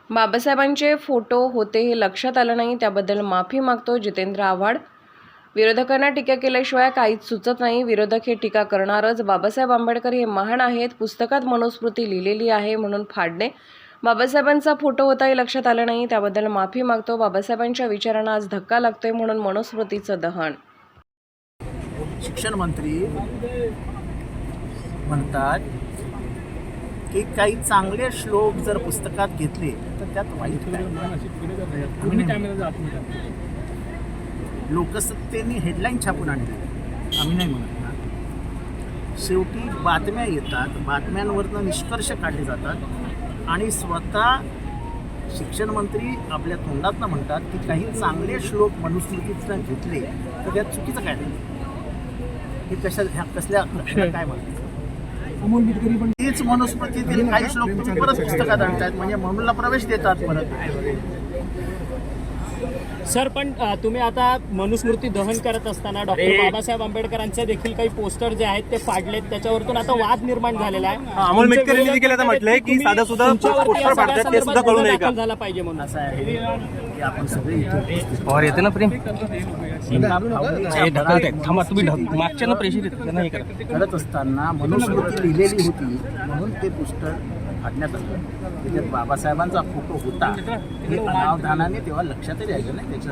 बाबासाहेबांचे फोटो होते हे लक्षात आलं नाही, त्याबद्दल माफी मागतो जितेंद्र आव्हाड। विरोधकांना टीका केल्याशिवाय काहीच सुचत नाही। विरोधक हे टीका करणारच। बाबासाहेब आंबेडकर हे महान आहेत, पुस्तकात मनुस्मृती लिहिलेली आहे म्हणून फाडणे। बाबासाहेबांचा फोटो होता हे लक्षात आलं नाही, त्याबद्दल माफी मागतो। बाबासाहेबांच्या विचारांना आज धक्का लागतोय म्हणून मनुस्मृतीचं दहन। शिक्षण मंत्री म्हणतात की काही चांगले श्लोक जर पुस्तकात घेतले तर त्यात वाईट लोकसत्तेने हेडलाईन छापून आणली, आम्ही नाही म्हणत ना। शेवटी बातम्या येतात, बातम्यांवरनं निष्कर्ष काढले जातात आणि स्वतः शिक्षण मंत्री आपल्या तोंडातनं म्हणतात की काही चांगले श्लोक मनुस्मृतीतनं घेतले तर त्यात चुकीचं काय नाही। हे कसल्या काय म्हणतात तीच मनुस्मृतीतील काही श्लोक तुम्ही परत पुस्तकात आणतायत, म्हणजे म्हणूनला प्रवेश देतात परत। सर, पण तुम्ही आता मनुस्मृती दहन करत असताना डॉक्टर बाबासाहेब आंबेडकरांचे देखील काही पोस्टर जे आहेत ते फाडलेत, त्याच्यावरतून आता वाद निर्माण झालेला आहे। अमोल मेटकरींनी देखील आता म्हटलंय की साधा सुद्धा पोस्टर फाडतात ते सुद्धा कळू नये का झाला पाहिजे म्हणून। असं आहे की आपण सगळे पॉवर येते ना प्रेम थांबा, तुम्ही मागच्या ना प्रेशर येते नाही करत असताना मनुस्मृती लिहिलेली होती म्हणून ते पोस्टर फाडण्यात आलं। त्याच्यात बाबासाहेबांचा फोटो होता हे अनावधानाने तेव्हा लक्षातच यायचं नाही। त्याची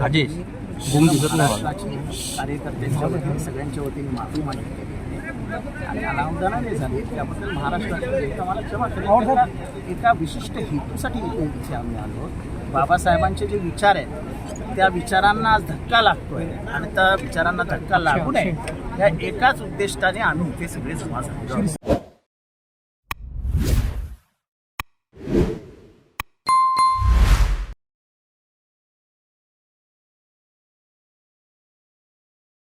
कार्यकर्त्यांच्या वतीने सगळ्यांच्या वतीने माफी मागितली आणि अनावधानाने झाली, त्याबद्दल महाराष्ट्रातील आम्हाला क्षमा करेल। एका विशिष्ट हेतूसाठी इथे आम्ही आलो। बाबासाहेबांचे जे विचार आहेत त्या विचारांना आज धक्का लागतोय आणि त्या विचारांना धक्का लागू नये या एकाच उद्दिष्टाने आम्ही इथे सगळे जमा झालो।